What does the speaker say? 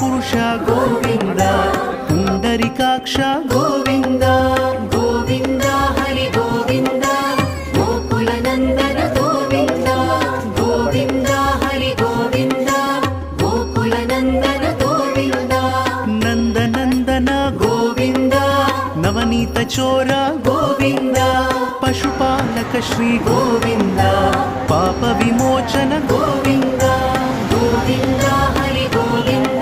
పురుష గోవింద పుండరీకాక్ష గోవింద గోవింద హరి గోవింద గోకుల నందన గోవింద గోవింద హరి గోవింద గోకుల నందన గోవింద నందనందన గోవింద నవనీత చోర గోవింద పశుపాలక శ్రీ గోవింద పాప విమోచన గోవింద గోవింద హరి గోవింద